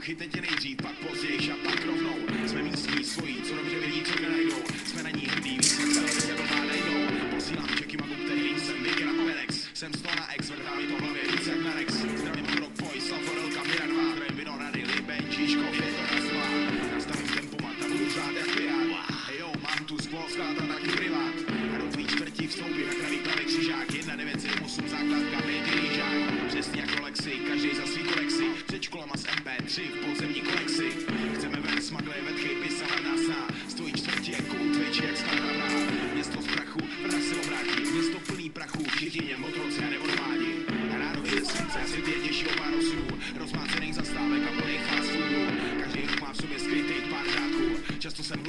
chytej tě nejdřív, pak později a pak rovnou. Jsme místní, svojí, co dobře vidí, co nenajdou. Jsme na ní hrdý, víc jak celé lidé do vláda jdou. Posílám čeky magu, který jsem Vicky na Perex. Jsem 100 na X, vrtá mi to v hlavě víc jak na Rex. Zdravím Rock Boy, Slavorelka, Mira 2. Zdravím Vinohrady, Libeň, Číškov, je to raz dva. Nastavím tempomat a budu řád jak pirát. Hej jo, mám tu sklo, skládat taky privát. A do tvý čtvrtí vstoupím na pravý pravý křižák. 1978 základka, jediný žák. Přesně jako Lexi, každý za svý kolexi. Před školama z MP3 v podzemní kolexi. Chceme ven smaglé vetchy, pisa na sná. Stojí čtvrtí jak kult, větší jak stará vrá. Město z prachu, vrah se obrátí. Město plný prachu, všichni něm otroci a neodvádí. A národ je srdce, asi vědější o pár osudů. Rozmácených zastávek a plných fast foodů. Každý rok má v sobě skrytý pár řádků. Často jsem